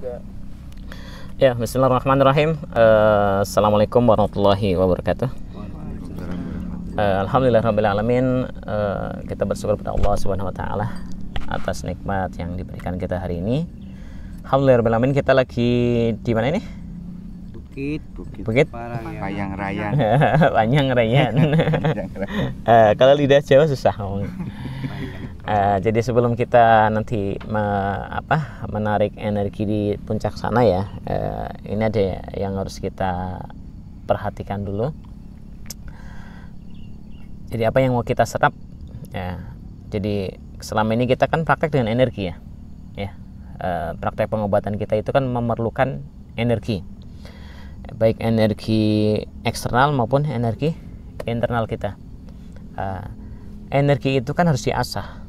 juga. Ya, bismillahirrahmanirrahim. Assalamualaikum warahmatullahi wabarakatuh. Alhamdulillahirrahmanirrahim. Kita bersyukur kepada Allah Subhanahu wa Ta'ala atas nikmat yang diberikan kita hari ini. Alhamdulillahirrahmanirrahim. Kita lagi di mana ini? Bukit Payang Rayan. Payang Rayan. Kalau lidah Jawa susah ngomong. Jadi sebelum kita nanti menarik energi di puncak sana ya, ini ada yang harus kita perhatikan dulu. Jadi apa yang mau kita serap ya, jadi selama ini kita kan praktek dengan energi ya, praktek pengobatan kita itu kan memerlukan energi, baik energi eksternal maupun energi internal kita. Energi itu kan harus diasah.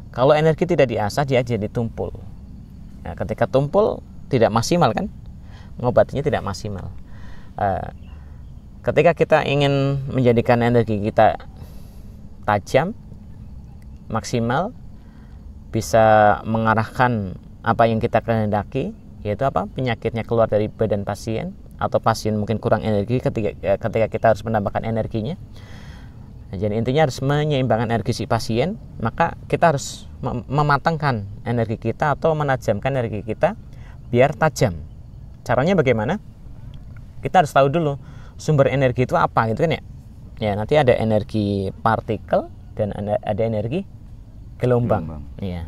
Kalau energi tidak diasah, dia jadi tumpul. Nah, ketika tumpul tidak maksimal kan, ngobatinya tidak maksimal. Ketika kita ingin menjadikan energi kita tajam, maksimal, bisa mengarahkan apa yang kita kehendaki, yaitu apa, penyakitnya keluar dari badan pasien, atau pasien mungkin kurang energi ketika kita harus menambahkan energinya. Jadi intinya harus menyeimbangkan energi si pasien, maka kita harus mematangkan energi kita atau menajamkan energi kita biar tajam. Caranya bagaimana? Kita harus tahu dulu sumber energi itu apa gitu kan ya. Ya, nanti ada energi partikel dan ada energi gelombang. Iya.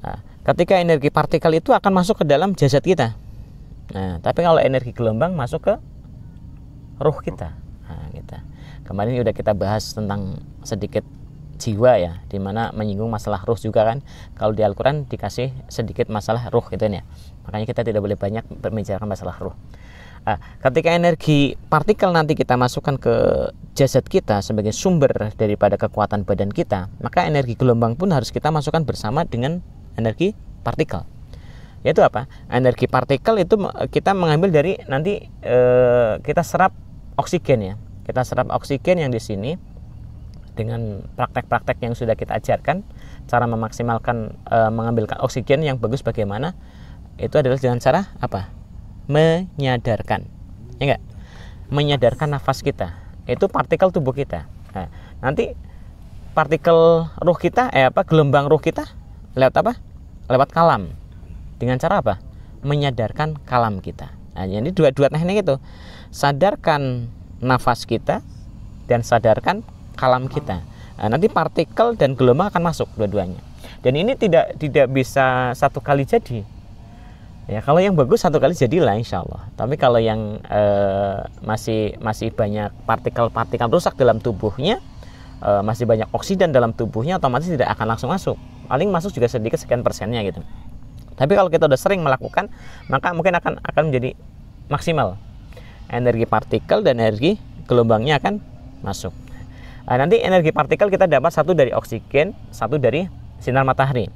Nah, ketika energi partikel itu akan masuk ke dalam jasad kita. Nah, tapi kalau energi gelombang masuk ke ruh kita. Nah, kita. Kemarin udah kita bahas tentang sedikit jiwa ya, dimana menyinggung masalah ruh juga kan. Kalau di Al-Quran dikasih sedikit masalah ruh gitu ya. Makanya kita tidak boleh banyak membicarakan masalah ruh. Ketika energi partikel nanti kita masukkan ke jasad kita sebagai sumber daripada kekuatan badan kita, maka energi gelombang pun harus kita masukkan bersama dengan energi partikel. Yaitu apa? Energi partikel itu kita mengambil dari nanti kita serap oksigen ya. Kita serap oksigen yang di sini dengan praktek-praktek yang sudah kita ajarkan, cara memaksimalkan mengambil oksigen yang bagus bagaimana, itu adalah dengan cara apa? Menyadarkan, ya enggak? Menyadarkan nafas kita, itu partikel tubuh kita. Nah, nanti partikel ruh kita, gelombang ruh kita lewat apa? Lewat kalam. Dengan cara apa? Menyadarkan kalam kita. Nah, jadi dua teknik itu, sadarkan nafas kita dan sadarkan kalam kita. Nah, nanti partikel dan gelombang akan masuk dua-duanya. Dan ini tidak bisa satu kali jadi. Ya, kalau yang bagus satu kali jadilah insya Allah. Tapi kalau yang masih banyak partikel-partikel rusak dalam tubuhnya, masih banyak oksidan dalam tubuhnya, otomatis tidak akan langsung masuk. Paling masuk juga sedikit, sekian persennya gitu. Tapi kalau kita udah sering melakukan, maka mungkin akan menjadi maksimal. Energi partikel dan energi gelombangnya akan masuk. Nah, nanti energi partikel kita dapat satu dari oksigen, satu dari sinar matahari.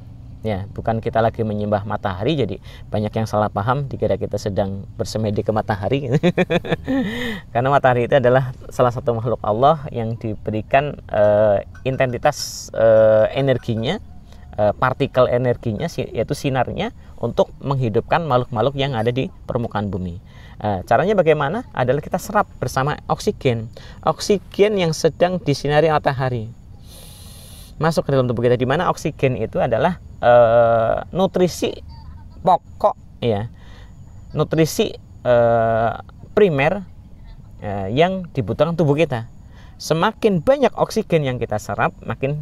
Ya, bukan kita lagi menyembah matahari, jadi banyak yang salah paham dikira kita sedang bersemedi ke matahari. Karena matahari itu adalah salah satu makhluk Allah yang diberikan intensitas energinya, partikel energinya, yaitu sinarnya, untuk menghidupkan makhluk-makhluk yang ada di permukaan bumi. Caranya bagaimana? Adalah kita serap bersama oksigen yang sedang disinari matahari masuk ke dalam tubuh kita, di mana oksigen itu adalah nutrisi pokok ya, nutrisi primer yang dibutuhkan tubuh kita. Semakin banyak oksigen yang kita serap, makin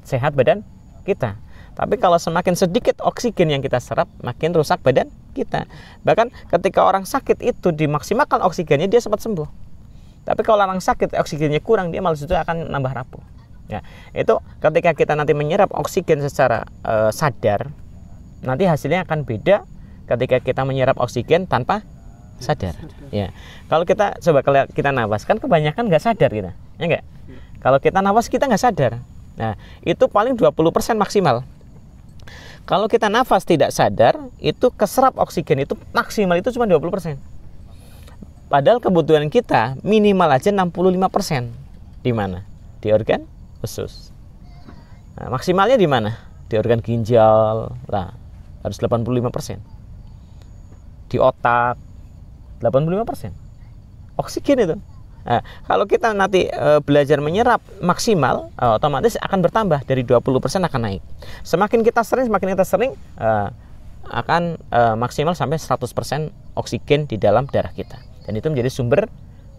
sehat badan kita. Tapi kalau semakin sedikit oksigen yang kita serap, makin rusak badan kita. Bahkan ketika orang sakit itu dimaksimalkan oksigennya, dia sempat sembuh. Tapi kalau orang sakit oksigennya kurang, dia malah justru akan nambah rapuh. Ya, itu ketika kita nanti menyerap oksigen secara sadar, nanti hasilnya akan beda ketika kita menyerap oksigen tanpa sadar. Ya, kalau kita coba kita nafas, kan kebanyakan nggak sadar kita, ya nggak? Kalau kita nafas kita nggak sadar. Nah, itu paling 20% maksimal. Kalau kita nafas tidak sadar, itu keserap oksigen itu maksimal itu cuma 20%. Padahal kebutuhan kita minimal aja 65%. Di mana? Di organ usus. Nah, maksimalnya di mana? Di organ ginjal. Nah, harus 85%. Di otak 85% oksigen itu. Nah, kalau kita nanti belajar menyerap maksimal, otomatis akan bertambah dari 20% akan naik. Semakin kita sering akan maksimal sampai 100% oksigen di dalam darah kita. Dan itu menjadi sumber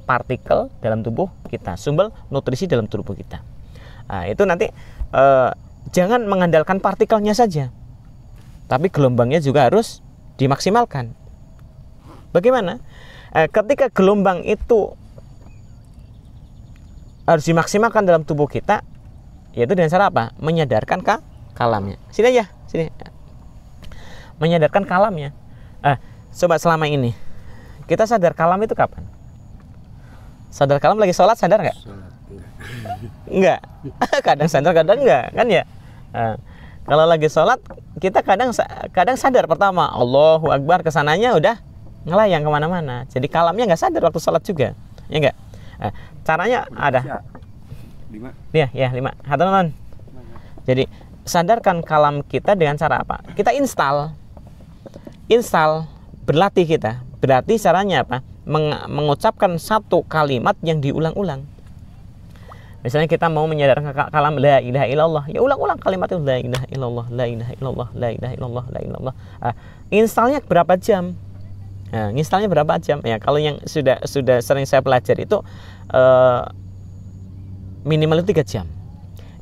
partikel dalam tubuh kita, sumber nutrisi dalam tubuh kita. Nah, itu nanti jangan mengandalkan partikelnya saja, tapi gelombangnya juga harus dimaksimalkan. Bagaimana? Ketika gelombang itu harus dimaksimalkan dalam tubuh kita, yaitu dengan cara apa? Menyadarkan kalamnya. Sini aja, sini. Menyadarkan kalamnya. Coba selama ini kita sadar kalam itu kapan? Sadar kalam lagi sholat, sadar nggak? Enggak. Kadang sadar, kadang enggak, kan ya? Kalau lagi sholat, kita kadang sadar pertama, Allahu Akbar, kesananya udah ngelayang kemana-mana. Jadi kalamnya nggak sadar waktu sholat juga, ya enggak? Caranya ada 5. Ya 5. Teman-teman. Jadi sadarkan kalam kita dengan cara apa? Kita install, berlatih kita. Berarti caranya apa? Mengucapkan satu kalimat yang diulang-ulang. Misalnya kita mau menyadarkan kalam la ilaha illallah, ya ulang-ulang kalimat itu, la ilaha illallah, la ilaha illallah, la ilaha illallah, la ilaha illallah. Installnya berapa jam? Installnya berapa jam? Ya, kalau yang sudah sering saya pelajari itu minimal 3 jam.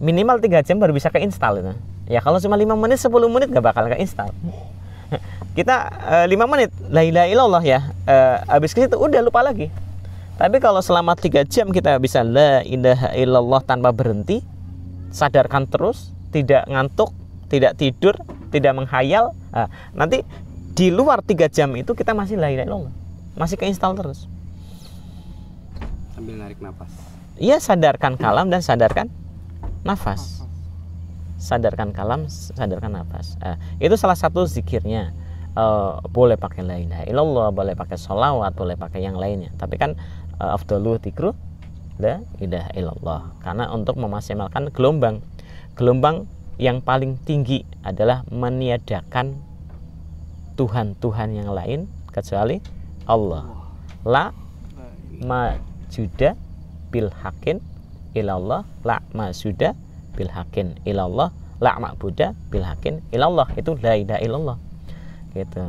Minimal 3 jam baru bisa keinstall itu. Ya, kalau cuma 5 menit, 10 menit nggak bakal keinstall. Kita 5 menit la ilaha illallah ya, habis ke situ udah lupa lagi. Tapi kalau selama 3 jam kita bisa la ilaha illallah tanpa berhenti, sadarkan terus, tidak ngantuk, tidak tidur, tidak menghayal, nanti di luar 3 jam itu kita masih la ilaha illallah, masih keinstall terus. Sambil narik nafas. Iya, sadarkan kalam dan sadarkan nafas. Sadarkan kalam, sadarkan nafas. Itu salah satu zikirnya. Boleh pakai la ilaha illallah, boleh pakai sholawat, boleh pakai yang lainnya. Tapi kan afdalu dzikru la ilaha illallah. Karena untuk memaksimalkan gelombang yang paling tinggi adalah meniadakan Tuhan yang lain kecuali Allah. La majuda bil haqqin ilallah, la majuda bil haqqin ilallah, la ma'buda bil haqqin ilallah. Itu la ilaha illallah. Gitu.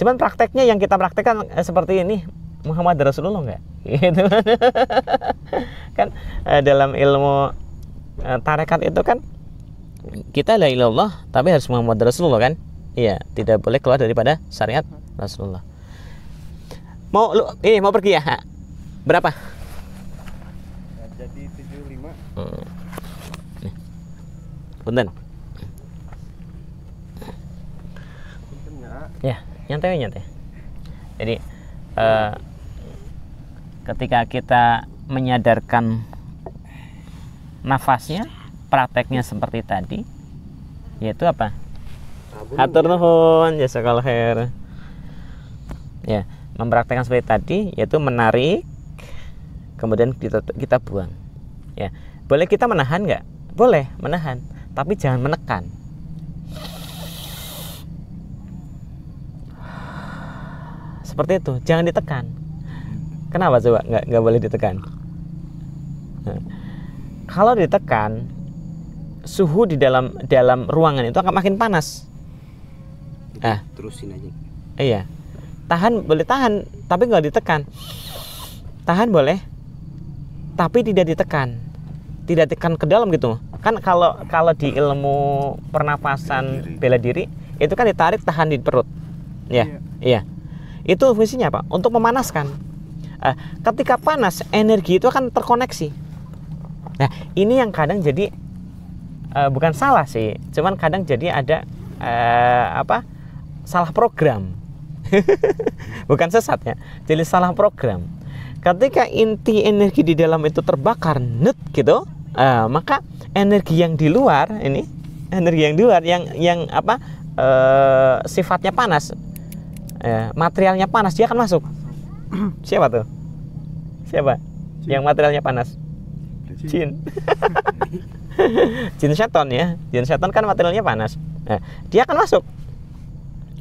Cuman prakteknya yang kita praktekkan seperti ini, Muhammad Rasulullah enggak? Gitu. Kan dalam ilmu tarekat itu kan kita la ilaha illallah tapi harus Muhammad Rasulullah kan? Iya, tidak boleh keluar daripada syariat Rasulullah. Mau pergi ya? Berapa? Jadi 75. Nih. Punten. Ya, nyantai. Jadi ketika kita menyadarkan nafasnya, prakteknya seperti tadi, yaitu apa? Hatur nuhun, jazakallahu khair. Ya, mempraktekkan seperti tadi, yaitu menarik, kemudian kita buang. Ya, boleh kita menahan nggak? Boleh menahan, tapi jangan menekan. Seperti itu, jangan ditekan. Kenapa coba nggak boleh ditekan? Kalau ditekan, suhu di dalam ruangan itu akan makin panas. Terusin aja. Iya, boleh tahan, tapi nggak ditekan. Tahan boleh, tapi tidak ditekan, tidak tekan ke dalam gitu. Kan kalau di ilmu pernafasan bela diri itu kan ditarik, tahan di perut. Iya. Itu fungsinya apa? Untuk memanaskan. Ketika panas, energi itu akan terkoneksi. Nah, ini yang kadang jadi bukan salah sih, cuman kadang jadi ada salah program. Bukan sesatnya, jadi salah program. Ketika inti energi di dalam itu terbakar net gitu, maka energi yang di luar yang sifatnya panas, materialnya panas, dia akan masuk. Siapa tuh? Siapa? Yang materialnya panas? Jin. Jin setan ya. Jin setan kan materialnya panas. Dia akan masuk.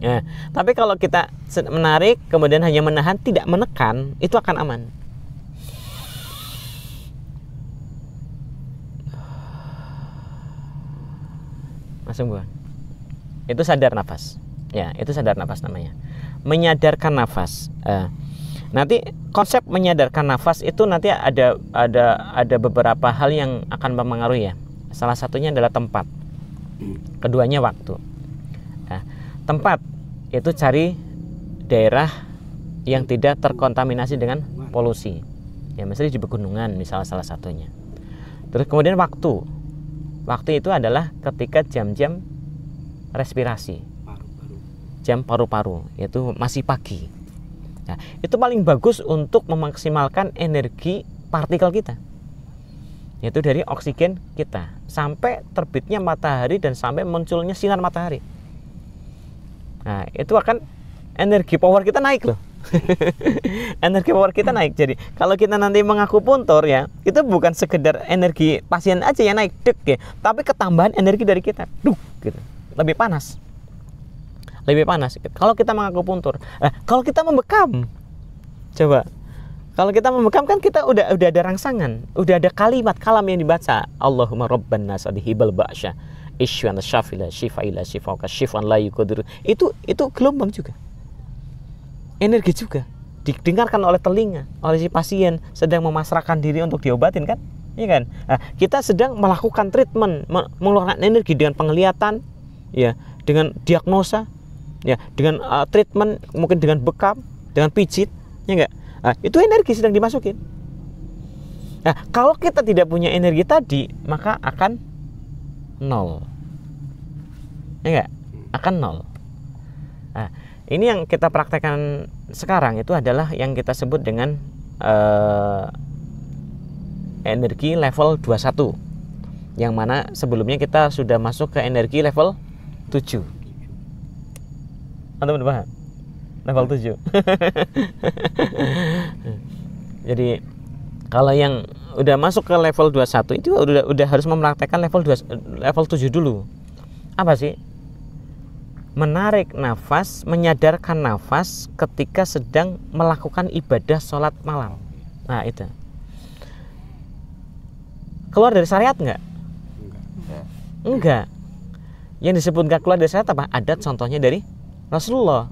Ya, tapi kalau kita menarik kemudian hanya menahan, tidak menekan, itu akan aman. Langsung buang. Itu sadar nafas. Ya, itu sadar nafas namanya. Menyadarkan nafas. Nanti konsep menyadarkan nafas itu nanti ada beberapa hal yang akan mempengaruhi ya. Salah satunya adalah tempat. Keduanya waktu. Tempat itu cari daerah yang tidak terkontaminasi dengan polusi. Ya, misalnya di pegunungan misalnya salah satunya. Terus kemudian waktu. Waktu itu adalah ketika jam-jam respirasi. Jam paru-paru, yaitu masih pagi. Nah, itu paling bagus untuk memaksimalkan energi partikel kita. Yaitu dari oksigen kita sampai terbitnya matahari dan sampai munculnya sinar matahari. Nah, itu akan energi power kita naik loh. Energi power kita naik. Jadi kalau kita nanti mengakupuntur ya, itu bukan sekedar energi pasien aja yang naik dek ya, tapi ketambahan energi dari kita, gitu. Lebih panas. Lebih panas. Kalau kita mengakupuntur. Kalau kita membekam, coba. Kalau kita membekam kan kita udah ada rangsangan, udah ada kalimat kalam yang dibaca. Allahumma rabban nas adhibal ba'sya isywan syafila shifaila shifauka shifan la yuqadiru. Itu gelombang juga. Energi juga. Didengarkan oleh telinga, oleh si pasien sedang memasrahkan diri untuk diobatin kan? Iya kan? Nah, kita sedang melakukan treatment, mengeluarkan energi dengan penglihatan, ya, dengan diagnosa, ya, dengan treatment, mungkin dengan bekam, dengan pijit, ya enggak? Nah, itu energi sedang dimasukin. Nah, kalau kita tidak punya energi tadi, maka akan nol. Ya enggak? Akan nol. Nah, ini yang kita praktekkan sekarang itu adalah yang kita sebut dengan energi level 21. Yang mana sebelumnya kita sudah masuk ke energi level 7. Anda paham? Level 7. Jadi kalau yang udah masuk ke level 21 itu udah harus mempraktekkan level 7 dulu. Apa sih? Menarik nafas, menyadarkan nafas ketika sedang melakukan ibadah sholat malam. Nah itu. Keluar dari syariat enggak? Enggak. Yang disebut enggak keluar dari syariat apa? Ada contohnya dari Rasulullah.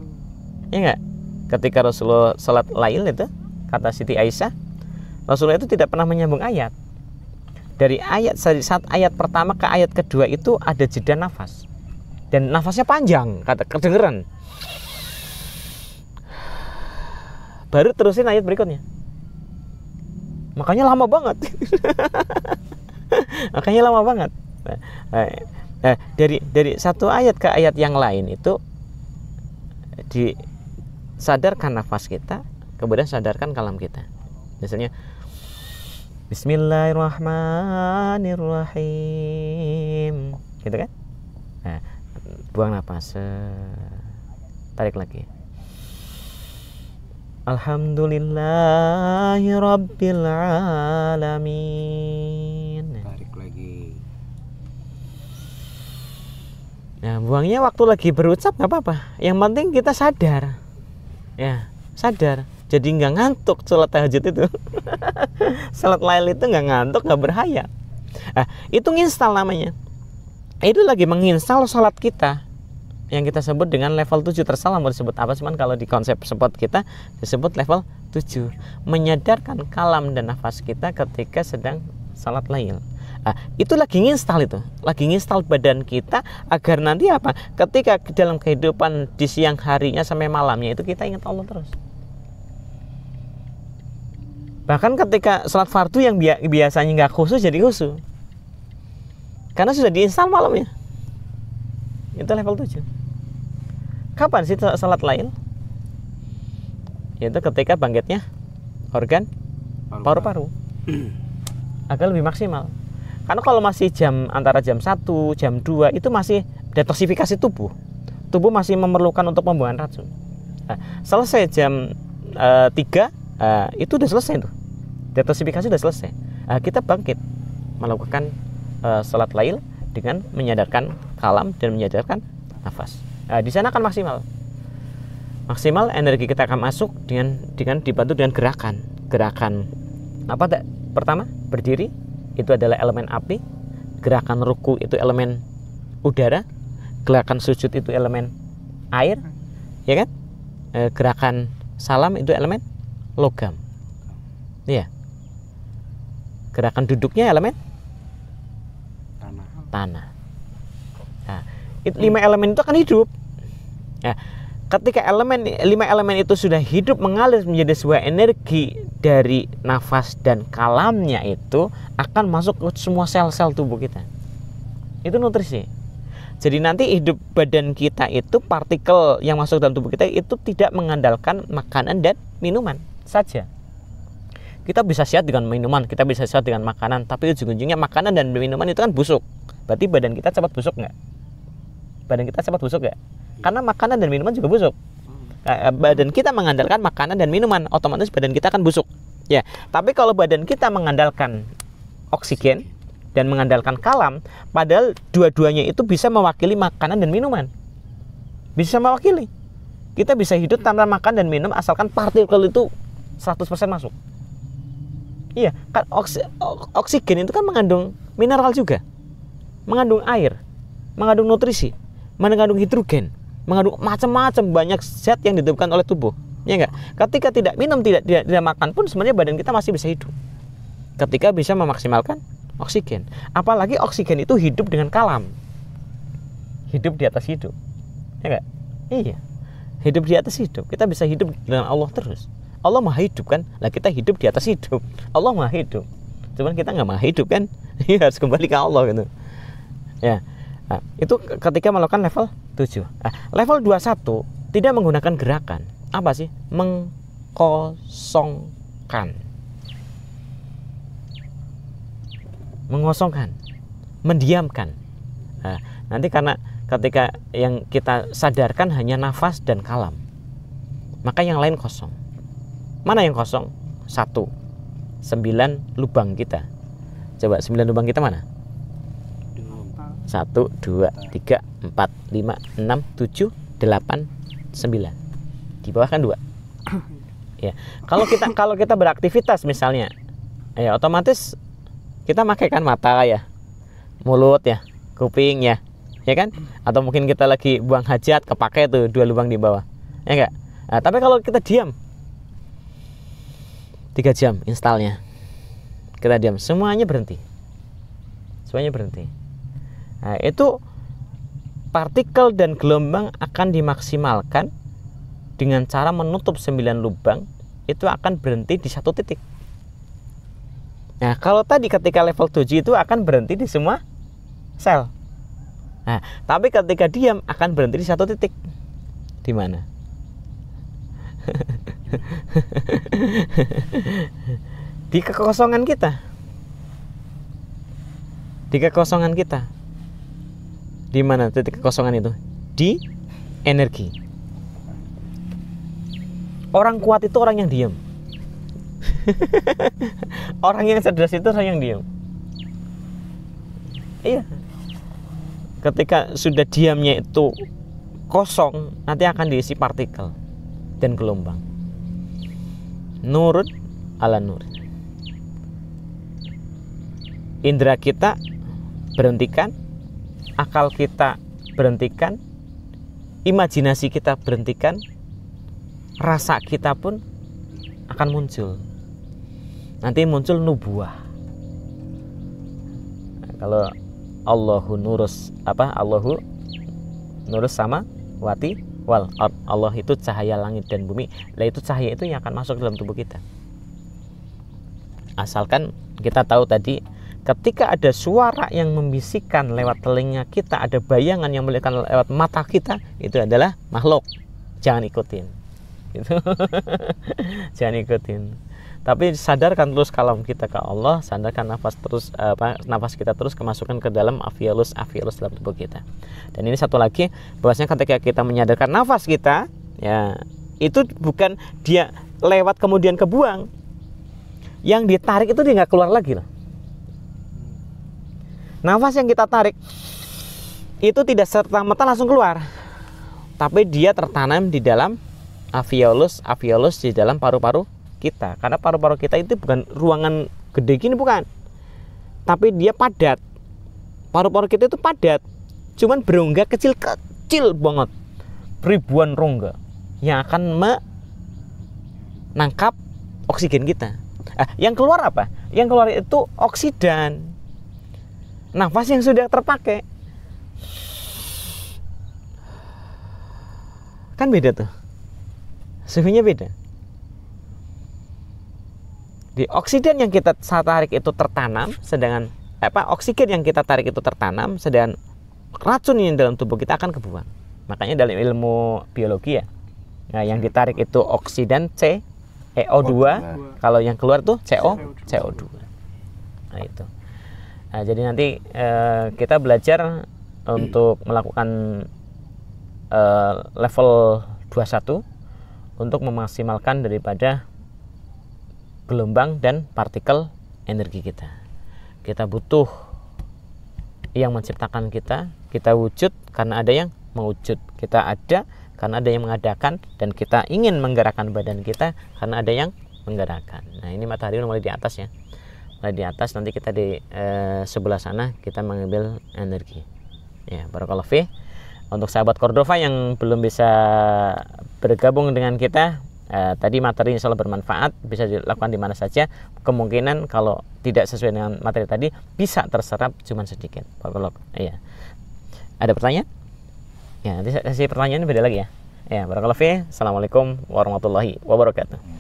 Ya enggak? Ketika Rasulullah sholat lail itu, kata Siti Aisyah, Rasulullah itu tidak pernah menyambung ayat. Dari saat ayat pertama ke ayat kedua itu ada jeda nafas. Dan nafasnya panjang, kata kedengeran. Baru terusin ayat berikutnya. Makanya lama banget. Makanya lama banget. Dari satu ayat ke ayat yang lain itu disadarkan nafas kita, kemudian sadarkan kalam kita. Misalnya Bismillahirrahmanirrahim, gitu kan? Nah, buang nafas, tarik lagi. Alhamdulillahirabbil alamin. Tarik lagi. Nah, buangnya waktu lagi berucap nggak apa-apa. Yang penting kita sadar, ya, sadar. Jadi nggak ngantuk sholat tahajud itu. Sholat lail itu nggak ngantuk, nggak berhayat. Nah, itu nginstal namanya. Itu lagi menginstal sholat kita yang kita sebut dengan level 7. Tersalah mau disebut apa, cuman kalau di konsep spot kita disebut level 7. Menyadarkan kalam dan nafas kita ketika sedang sholat lail. Nah, itu lagi nginstal itu. Lagi nginstal badan kita agar nanti apa? Ketika dalam kehidupan di siang harinya sampai malamnya itu kita ingat Allah terus. Bahkan ketika sholat fardu yang biasanya nggak khusyuk jadi khusyuk. Karena sudah diinstal malamnya. Itu level 7. Kapan sih sholat lail? Yaitu ketika bangkitnya organ paru-paru. Agar lebih maksimal. Karena kalau masih antara jam 1, jam 2 itu masih detoksifikasi tubuh. Tubuh masih memerlukan untuk pembuangan racun. Nah, selesai jam 3 itu udah selesai tuh. Detoksifikasi udah selesai. Kita bangkit melakukan sholat lail dengan menyadarkan kalam dan menyadarkan nafas. Di sana akan maksimal. Maksimal energi kita akan masuk dengan dibantu dengan gerakan apa tak? Pertama, berdiri itu adalah elemen api, gerakan ruku itu elemen udara, gerakan sujud itu elemen air, ya kan? Gerakan salam itu elemen logam. Iya. Gerakan duduknya elemen tanah. Nah, 5 elemen itu akan hidup. Nah, ketika 5 elemen itu sudah hidup mengalir menjadi sebuah energi dari nafas dan kalamnya, itu akan masuk ke semua sel-sel tubuh kita. Itu nutrisi. Jadi nanti hidup badan kita itu, partikel yang masuk dalam tubuh kita itu tidak mengandalkan makanan dan minuman saja. Kita bisa sehat dengan minuman, kita bisa sehat dengan makanan, tapi ujung-ujungnya makanan dan minuman itu kan busuk. Berarti badan kita cepat busuk nggak? Badan kita cepat busuk nggak? Karena makanan dan minuman juga busuk. Badan kita mengandalkan makanan dan minuman, otomatis badan kita akan busuk. Ya, tapi kalau badan kita mengandalkan oksigen dan mengandalkan kalam, padahal dua-duanya itu bisa mewakili makanan dan minuman. Bisa mewakili. Kita bisa hidup tanpa makan dan minum asalkan partikel itu 100% masuk. Iya, kan oksigen itu kan mengandung mineral juga. Mengandung air, mengandung nutrisi, mengandung hidrogen, mengandung macam-macam banyak zat yang dibutuhkan oleh tubuh. Ya enggak? Ketika tidak minum, tidak makan pun sebenarnya badan kita masih bisa hidup. Ketika bisa memaksimalkan oksigen. Apalagi oksigen itu hidup dengan kalam. Hidup di atas hidup. Ya enggak? Iya. Hidup di atas hidup. Kita bisa hidup dengan Allah terus. Allah maha hidup kan? Lah kita hidup di atas hidup. Allah maha hidup. Cuman kita nggak maha hidup kan? Harus kembali ke Allah gitu. Ya. Nah, itu ketika melakukan level 7. Nah, level 21 tidak menggunakan gerakan. Apa sih? Mengkosongkan. Mengosongkan. Mendiamkan. Nah, nanti karena ketika yang kita sadarkan hanya nafas dan kalam, maka yang lain kosong. Mana yang kosong? 1. 9 lubang kita. Coba 9 lubang kita mana? 1, 2, 3, 4, 5, 6, 7, 8, 9. Di bawah kan 2. Ya. Kalau kita beraktivitas misalnya, ya otomatis kita pakai kan mata ya, mulut ya, kuping ya, ya kan? Atau mungkin kita lagi buang hajat, kepake tuh 2 lubang di bawah. Ya enggak? Nah, tapi kalau kita diam 3 jam installnya, kita diam, semuanya berhenti. Semuanya berhenti. Nah, itu partikel dan gelombang akan dimaksimalkan dengan cara menutup 9 lubang, itu akan berhenti di satu titik. Nah, kalau tadi ketika level 7 itu akan berhenti di semua sel. Nah, tapi ketika diam akan berhenti di satu titik. Di mana? Di kekosongan kita. Di kekosongan kita. Di mana titik kekosongan itu? Di energi. Orang kuat itu orang yang diam. Orang yang cerdas itu orang yang diam. Iya. Ketika sudah diamnya itu kosong, nanti akan diisi partikel dan gelombang. Nurut ala nur. Indra kita berhentikan, akal kita berhentikan, imajinasi kita berhentikan, rasa kita pun akan muncul. Nanti muncul nubuah. Nah, kalau Allahu nurus apa? Allahu nurus sama wati wal ard. Allah itu cahaya langit dan bumi. Lah itu cahaya itu yang akan masuk dalam tubuh kita. Asalkan kita tahu tadi, ketika ada suara yang membisikkan lewat telinga kita, ada bayangan yang melihatkan lewat mata kita, itu adalah makhluk. Jangan ikutin. Itu jangan ikutin. Tapi sadarkan terus kalam kita ke Allah, sadarkan nafas terus nafas kita terus kemasukan ke dalam afialus dalam tubuh kita. Dan ini satu lagi, bahwasanya ketika kita menyadarkan nafas kita, ya itu bukan dia lewat kemudian kebuang. Yang ditarik itu dia nggak keluar lagi loh. Nafas yang kita tarik itu tidak serta-merta langsung keluar, tapi dia tertanam di dalam alveolus di dalam paru-paru kita. Karena paru-paru kita itu bukan ruangan gede gini, bukan. Tapi dia padat. Paru-paru kita itu padat. Cuman berongga kecil-kecil banget. Ribuan rongga yang akan menangkap oksigen kita. Yang keluar apa? Yang keluar itu oksidan. Nafas yang sudah terpakai. Kan beda tuh. Suhunya beda. Di oksigen yang kita tarik itu tertanam, sedangkan oksigen yang kita tarik itu tertanam, sedangkan racun yang dalam tubuh kita akan kebuang. Makanya dalam ilmu biologi ya, nah, yang ditarik itu oksidan CO2, kalau yang keluar tuh CO2. Nah itu. Nah, jadi nanti kita belajar untuk melakukan level 21 untuk memaksimalkan daripada gelombang dan partikel energi kita. Kita butuh yang menciptakan kita wujud karena ada yang mewujud. Kita ada karena ada yang mengadakan, dan kita ingin menggerakkan badan kita karena ada yang menggerakkan. Nah, ini matahari mulai di atas ya. Mulai di atas, nanti kita di sebelah sana kita mengambil energi. Ya, barakallahu fi. Untuk sahabat Cordova yang belum bisa bergabung dengan kita, tadi materi insya Allah bermanfaat, bisa dilakukan di mana saja. Kemungkinan kalau tidak sesuai dengan materi tadi bisa terserap cuman sedikit. Iya. Ada pertanyaan? Ya, nanti sesi pertanyaan beda lagi ya. Ya, barakallahu fi. Assalamualaikum warahmatullahi wabarakatuh.